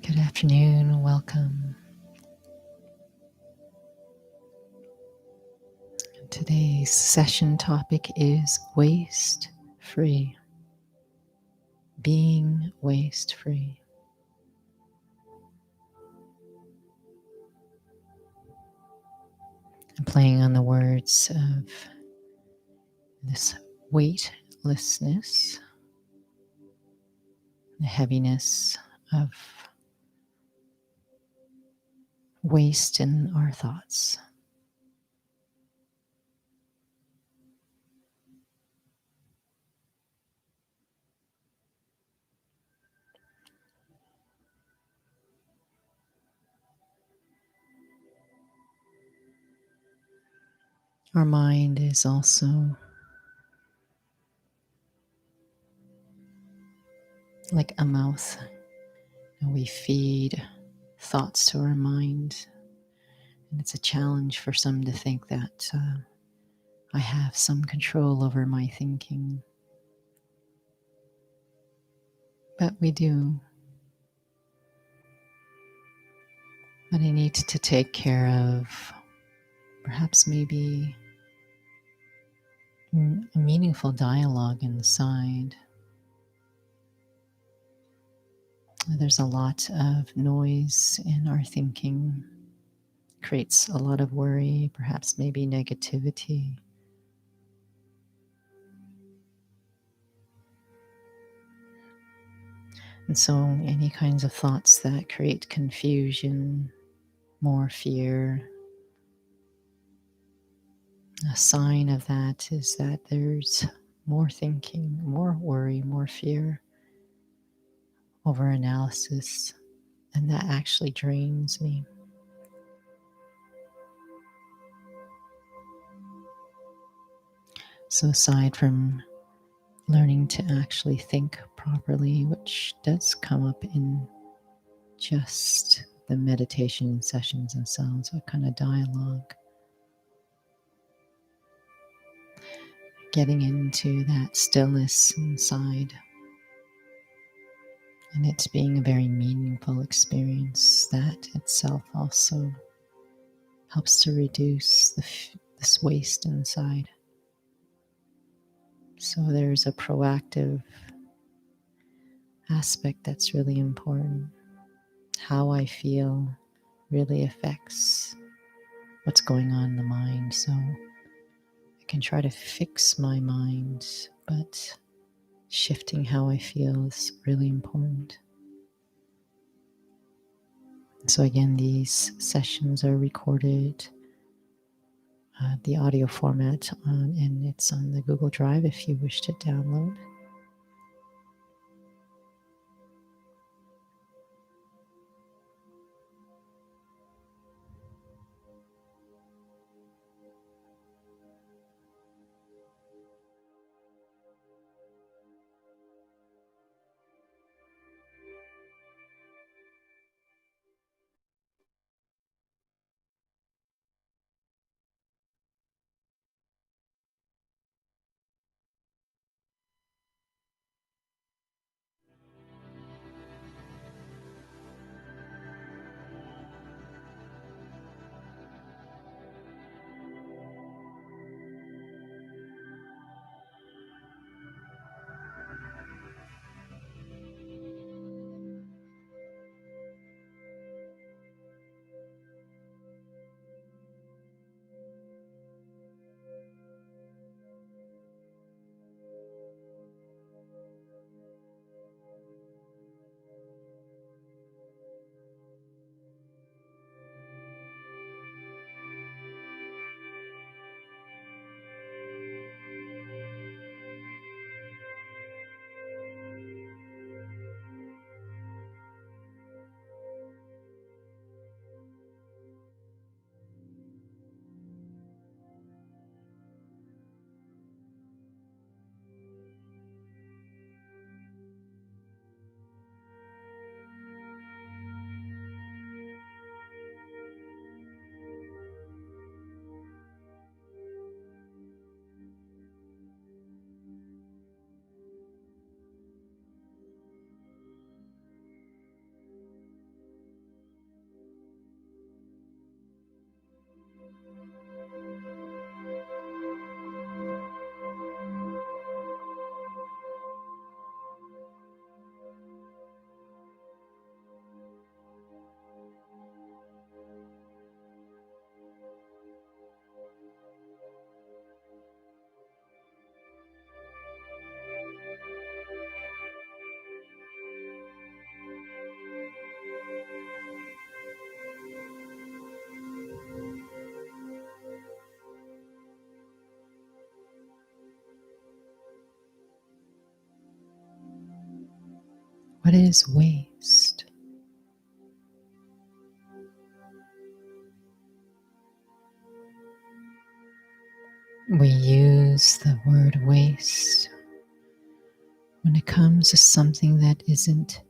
Good afternoon, welcome. Today's session topic is waste free, being waste free. I'm playing on the words of this weightlessness, the heaviness of waste in our thoughts. Our mind is also like a mouth, and we feed thoughts to our mind. And it's a challenge for some to think that I have some control over my thinking. But we do. But I need to take care of perhaps maybe a meaningful dialogue inside. There's a lot of noise in our thinking, creates a lot of worry, perhaps maybe negativity. And so any kinds of thoughts that create confusion, more fear, a sign of that is that there's more thinking, more worry, more fear, over analysis, and that actually drains me. So aside from learning to actually think properly, which does come up in just the meditation sessions themselves, what kind of dialogue, getting into that stillness inside, and it's being a very meaningful experience, that itself also helps to reduce this waste inside. So there's a proactive aspect that's really important. How I feel really affects what's going on in the mind. So I can try to fix my mind, but shifting how I feel is really important. So again, these sessions are recorded, the audio format, and it's on the Google Drive if you wish to download. What is waste? We use the word waste when it comes to something that isn't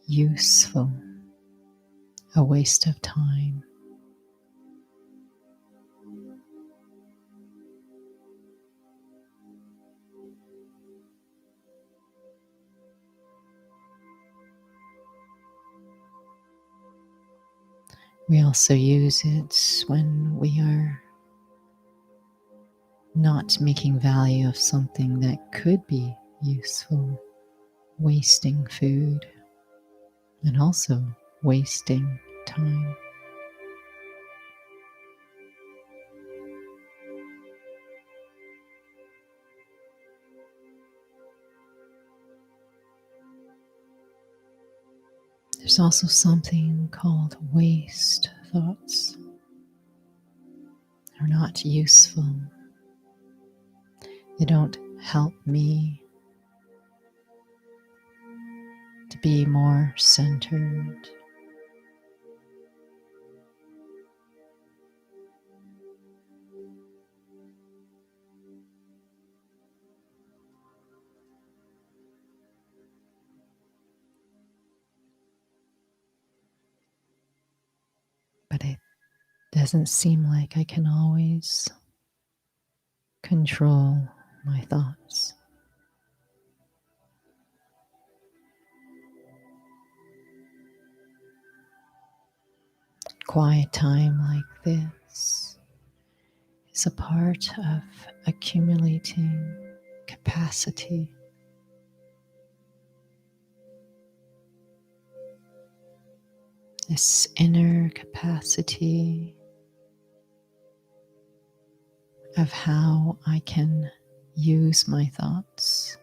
useful, a waste of time. We also use it when we are not making value of something that could be useful, wasting food, and also wasting time. There's also something called waste thoughts. They're not useful. They don't help me to be more centered. But it doesn't seem like I can always control my thoughts. Quiet time like this is a part of accumulating capacity. This inner capacity of how I can use my thoughts.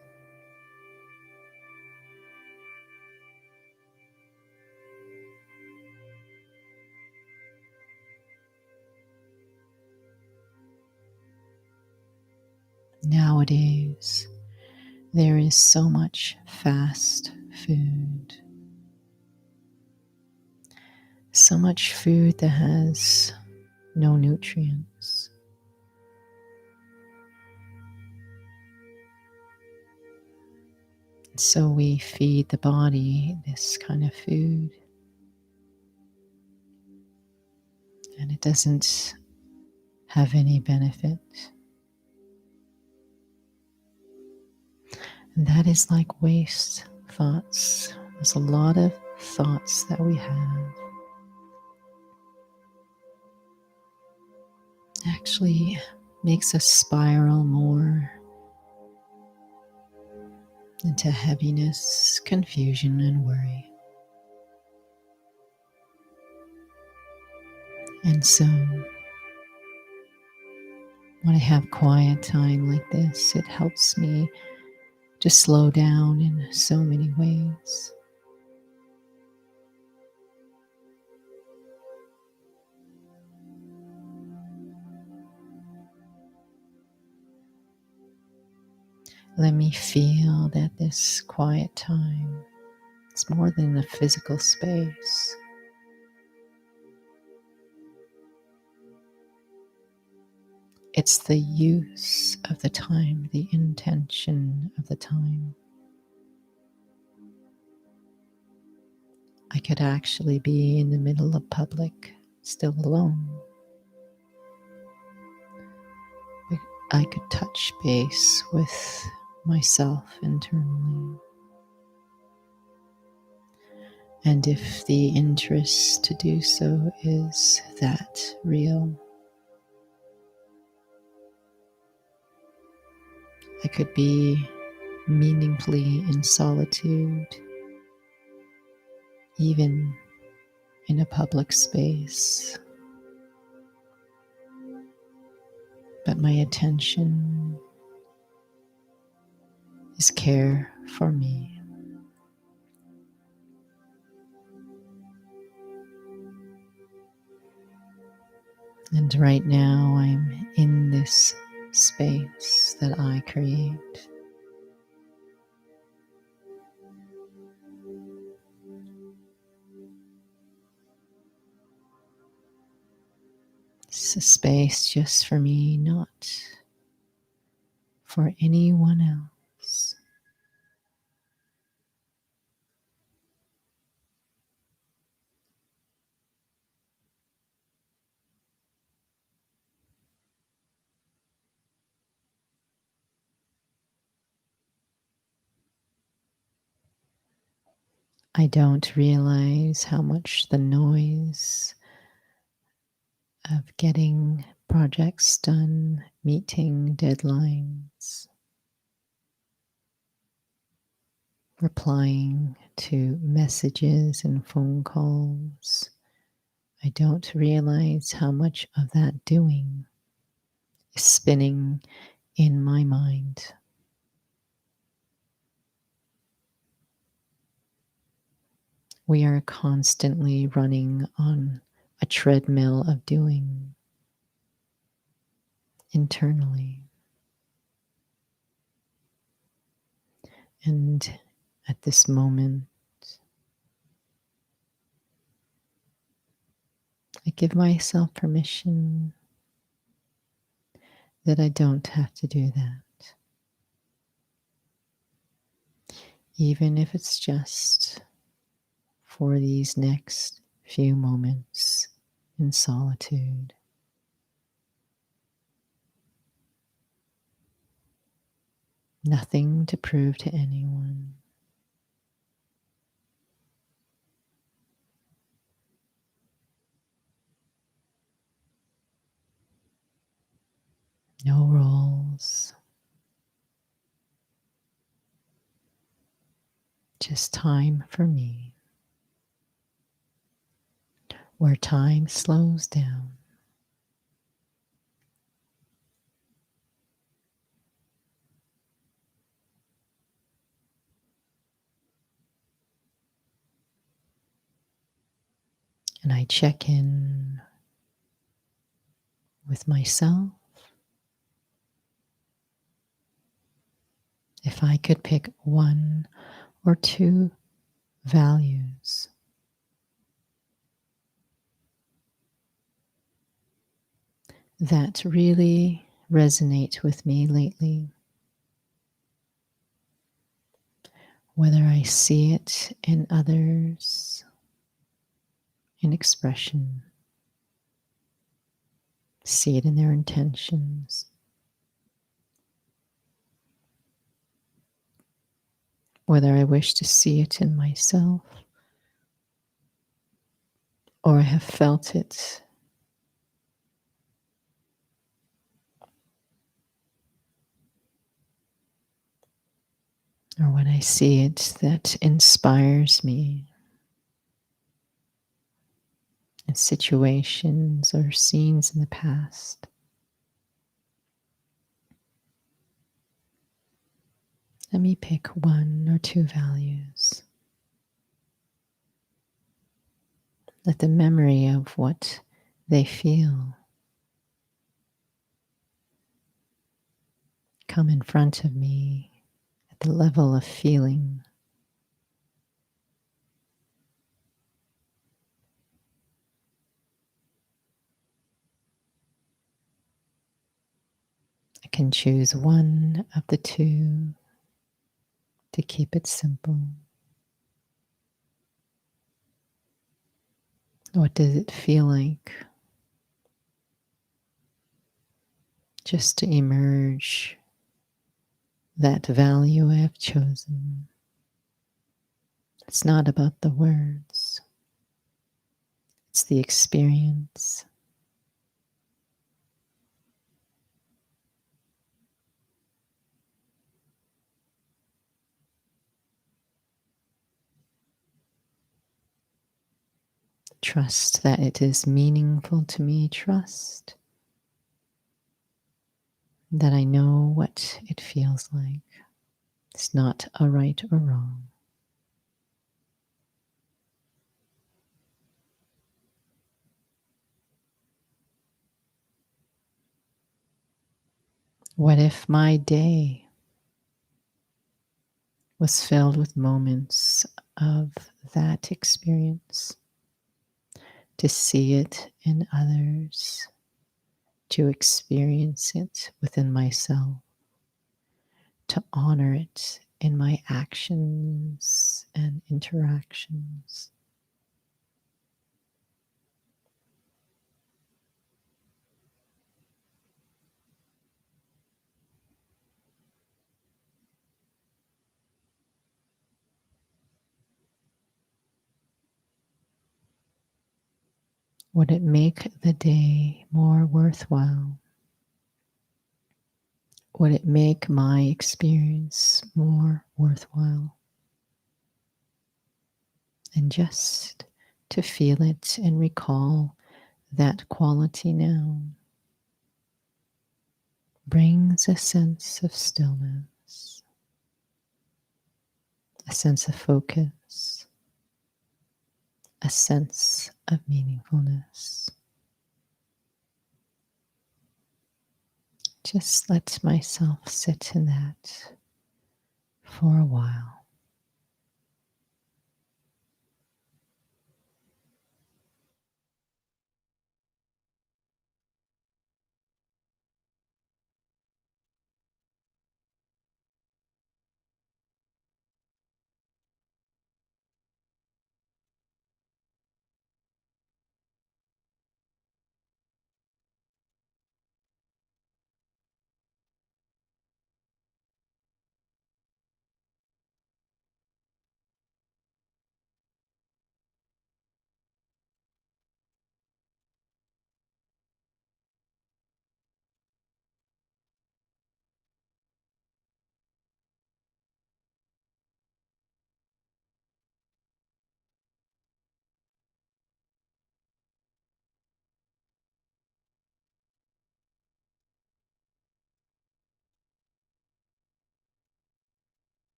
Nowadays, there is so much fast food. So much food that has no nutrients. So we feed the body this kind of food, and it doesn't have any benefit. And that is like waste thoughts. There's a lot of thoughts that we have. Actually makes us spiral more into heaviness, confusion, and worry. And so when I have quiet time like this, it helps me to slow down in so many ways. Let me feel that this quiet time is more than a physical space. It's the use of the time, the intention of the time. I could actually be in the middle of public, still alone. I could touch base with myself internally. And if the interest to do so is that real, I could be meaningfully in solitude, even in a public space. But my attention is care for me. And right now I'm in this space that I create. It's a space just for me, not for anyone else. I don't realize how much the noise of getting projects done, meeting deadlines, replying to messages and phone calls. I don't realize how much of that doing is spinning in my mind. We are constantly running on a treadmill of doing internally. And at this moment, I give myself permission that I don't have to do that. Even if it's just for these next few moments in solitude. Nothing to prove to anyone. No roles. Just time for me. Where time slows down. And I check in with myself. If I could pick one or two values that really resonate with me lately, whether I see it in others, in expression, see it in their intentions, whether I wish to see it in myself or I have felt it or when I see it that inspires me in situations or scenes in the past. Let me pick one or two values. Let the memory of what they feel come in front of me at the level of feeling. I can choose one of the two to keep it simple. What does it feel like just to emerge that value I have chosen? It's not about the words, it's the experience. Trust that it is meaningful to me. Trust that I know what it feels like. It's not a right or wrong. What if my day was filled with moments of that experience? To see it in others, to experience it within myself, to honor it in my actions and interactions. Would it make the day more worthwhile? Would it make my experience more worthwhile? And just to feel it and recall that quality now brings a sense of stillness, a sense of focus, a sense of meaningfulness. Just let myself sit in that for a while.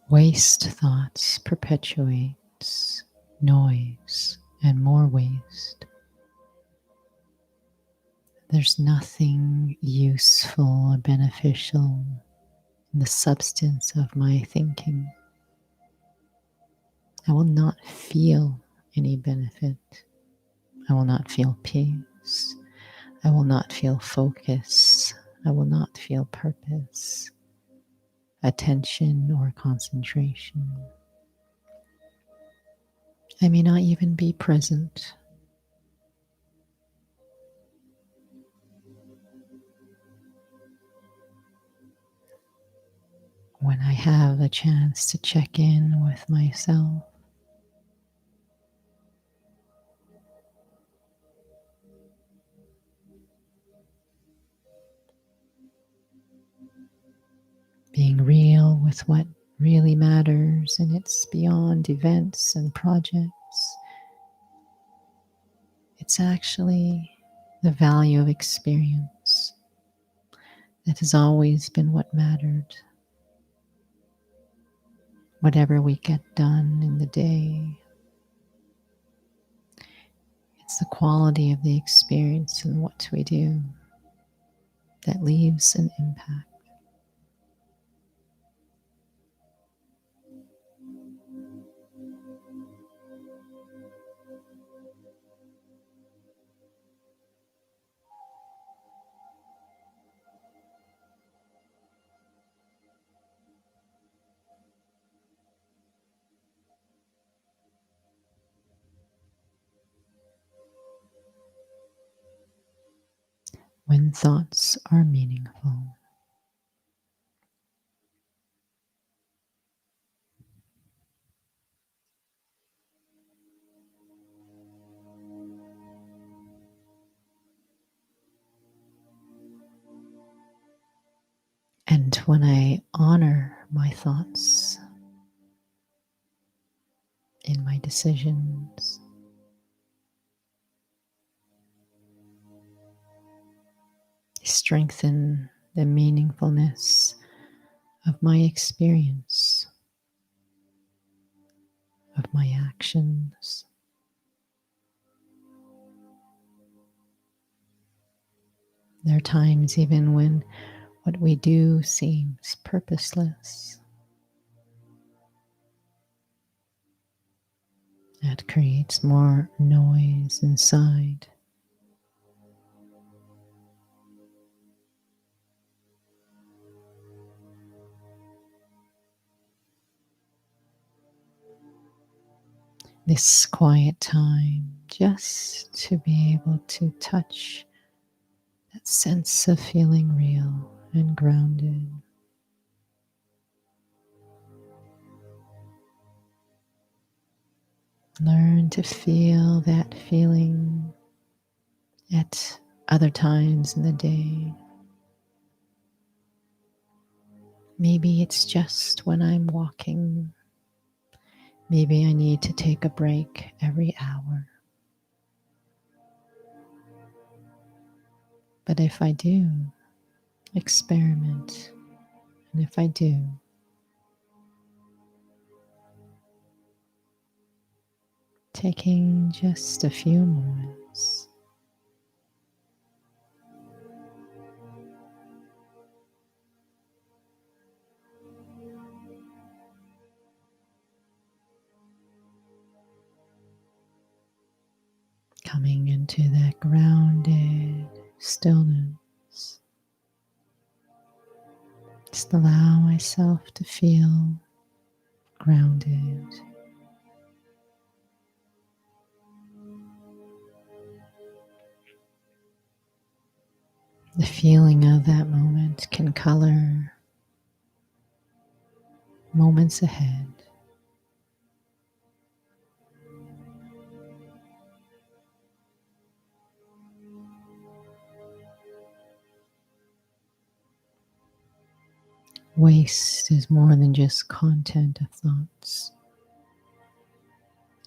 Waste thoughts perpetuates noise and more waste. There's nothing useful or beneficial in the substance of my thinking. I will not feel any benefit. I will not feel peace. I will not feel focus. I will not feel purpose, attention, or concentration. I may not even be present. when I have a chance to check in with myself. Being real with what really matters, and it's beyond events and projects. It's actually the value of experience that has always been what mattered. Whatever we get done in the day, it's the quality of the experience and what we do that leaves an impact. When thoughts are meaningful, and when I honor my thoughts in my decisions, strengthen the meaningfulness of my experience, of my actions. There are times even when what we do seems purposeless. That creates more noise inside. This quiet time just to be able to touch that sense of feeling real and grounded. Learn to feel that feeling at other times in the day. Maybe it's just when I'm walking. Maybe I need to take a break every hour. But if I do, experiment. And if I do, taking just a few moments. Coming into that grounded stillness. Just allow myself to feel grounded. The feeling of that moment can color moments ahead. Waste is more than just content of thoughts.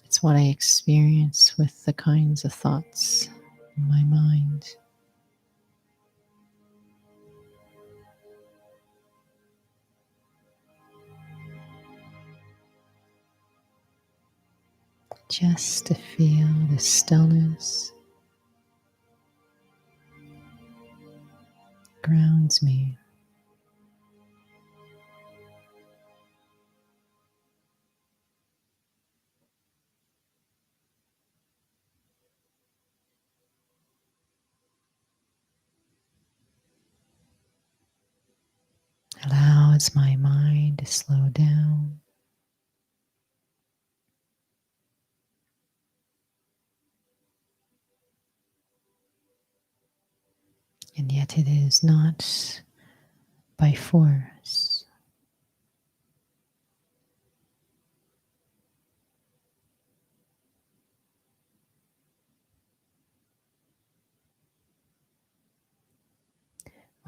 It's what I experience with the kinds of thoughts in my mind. Just to feel the stillness grounds me. Allows my mind to slow down. And yet it is not by force.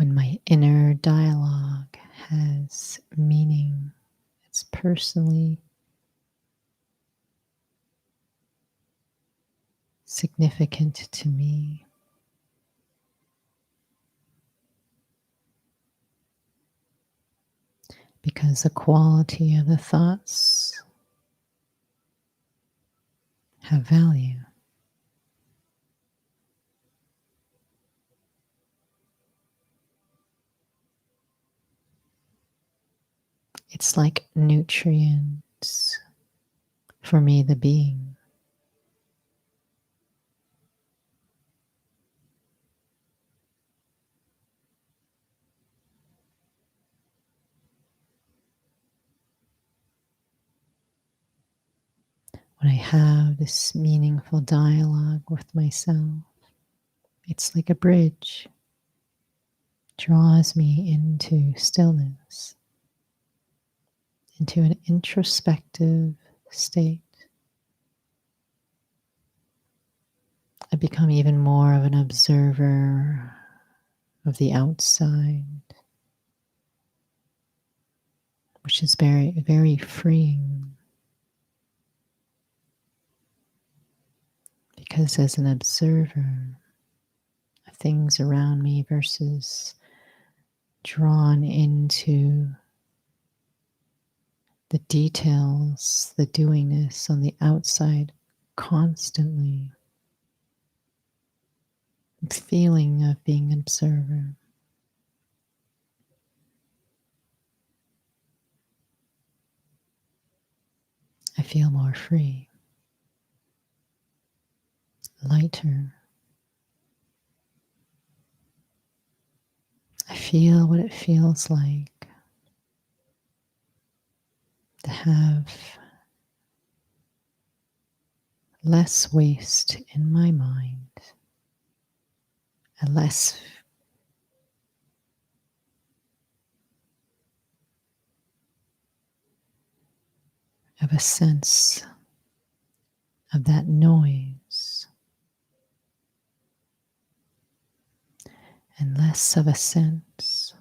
When my inner dialogue has meaning, it's personally significant to me. Because the quality of the thoughts have value. It's like nutrients for me, the being. When I have this meaningful dialogue with myself, it's like a bridge, draws me into stillness, into an introspective state. I become even more of an observer of the outside, which is very, very freeing. Because as an observer of things around me versus drawn into the details, the doingness on the outside constantly, feeling of being an observer. I feel more free, lighter. I feel what it feels like to have less waste in my mind, and less of a sense of that noise, and less of a sense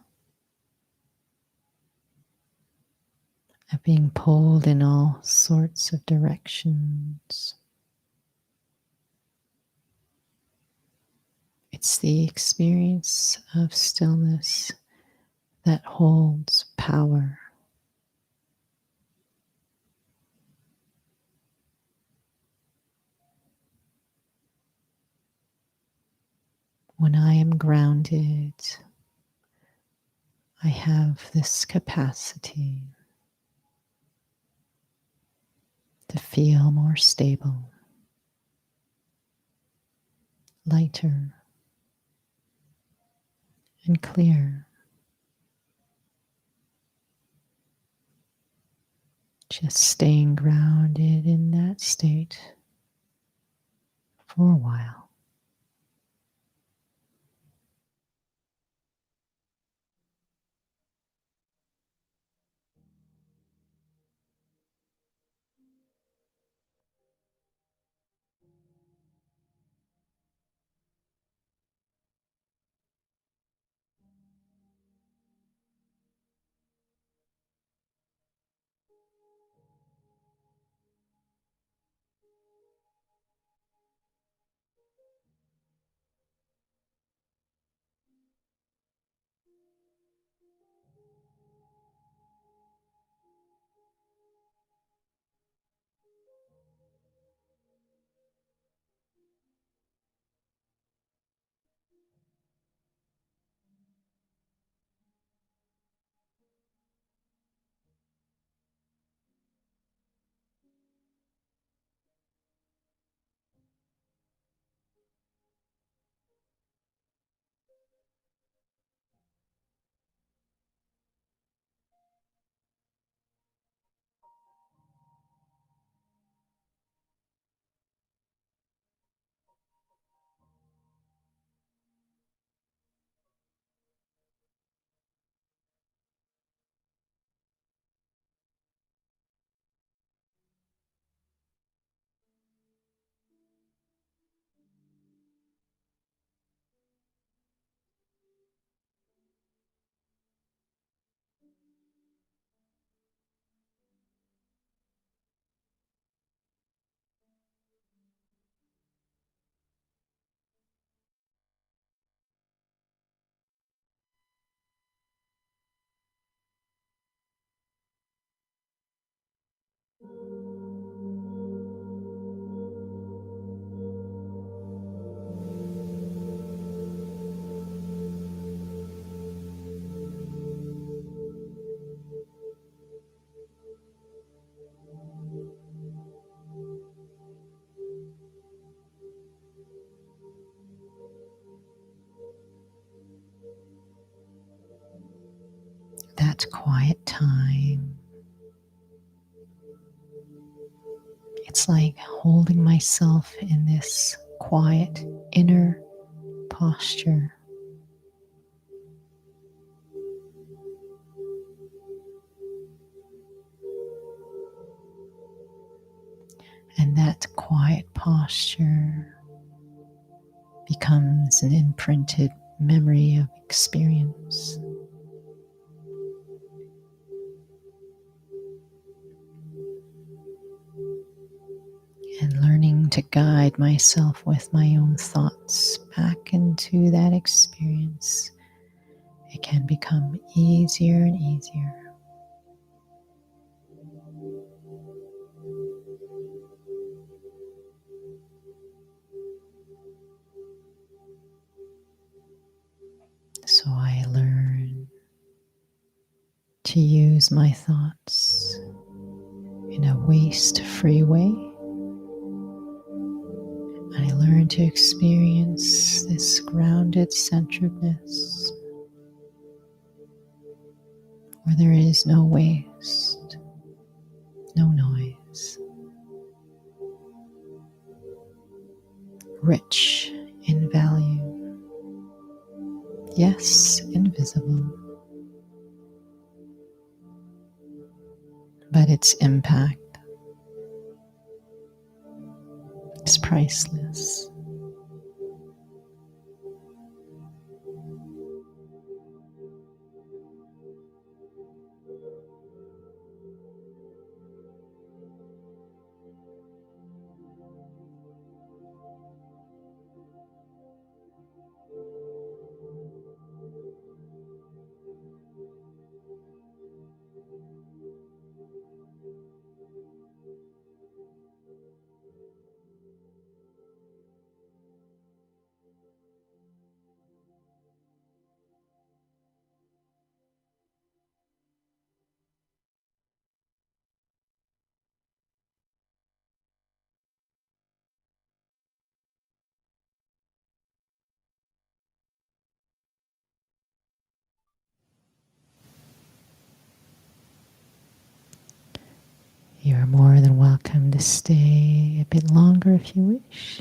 of being pulled in all sorts of directions. It's the experience of stillness that holds power. When I am grounded, I have this capacity to feel more stable, lighter, and clear. Just staying grounded in that state for a while. that quiet time, it's like holding myself in this quiet inner posture. And that quiet posture becomes an imprinted memory of experience. And learning to guide myself with my own thoughts back into that experience, it can become easier and easier. So I learn to use my thoughts in a waste-free way. I learn to experience this grounded centeredness where there is no waste, no noise, rich in value, yes, invisible, but its impact is priceless. You are more than welcome to stay a bit longer if you wish.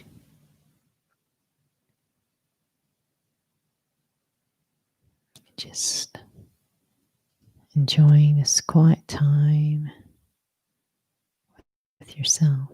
Just enjoying this quiet time with yourself.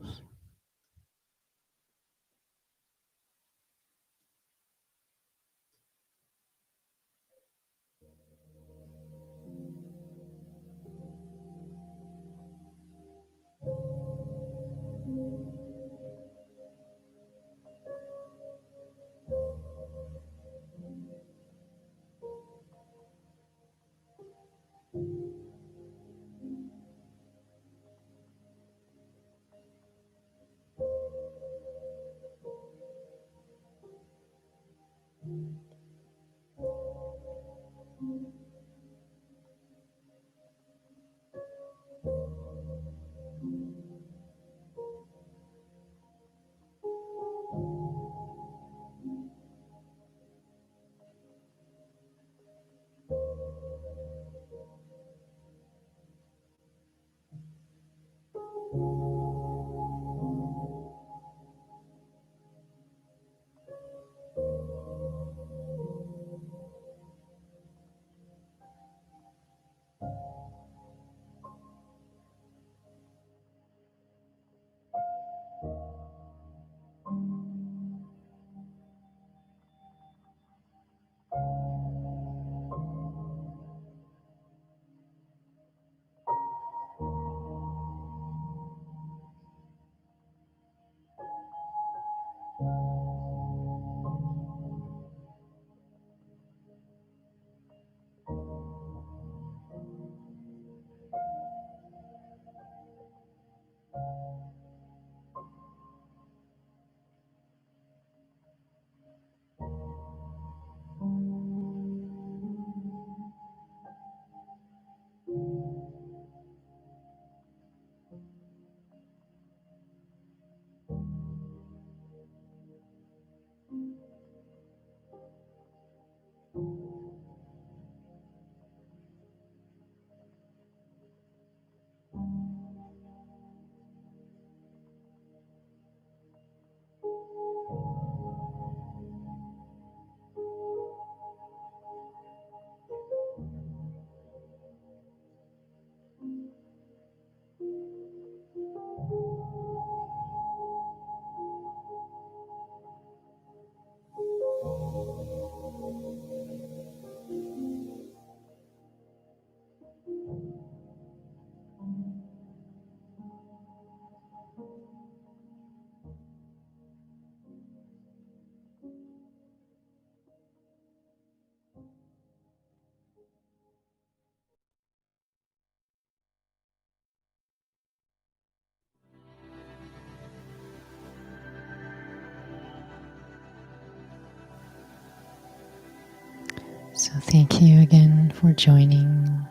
So thank you again for joining.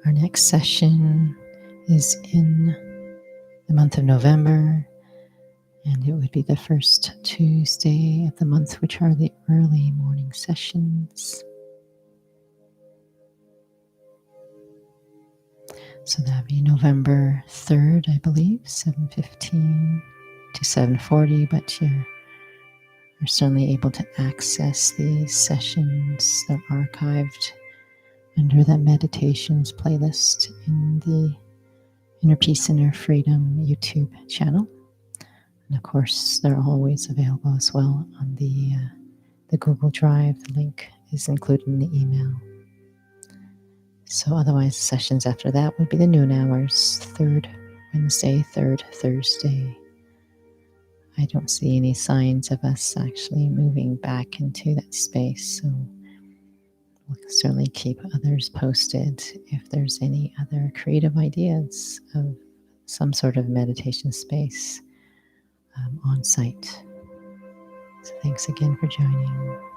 Our next session is in the month of November, and it would be the first Tuesday of the month, which are the early morning sessions. So that would be November 3rd, I believe, 7:15 to 7:40, but you're certainly able to access these sessions. They're archived under the meditations playlist in the Inner Peace, Inner Freedom YouTube channel. And of course, they're always available as well on the Google Drive. The link is included in the email. So otherwise, sessions after that would be the noon hours, third Wednesday, third Thursday. I don't see any signs of us actually moving back into that space, so we'll certainly keep others posted if there's any other creative ideas of some sort of meditation space on site. So thanks again for joining.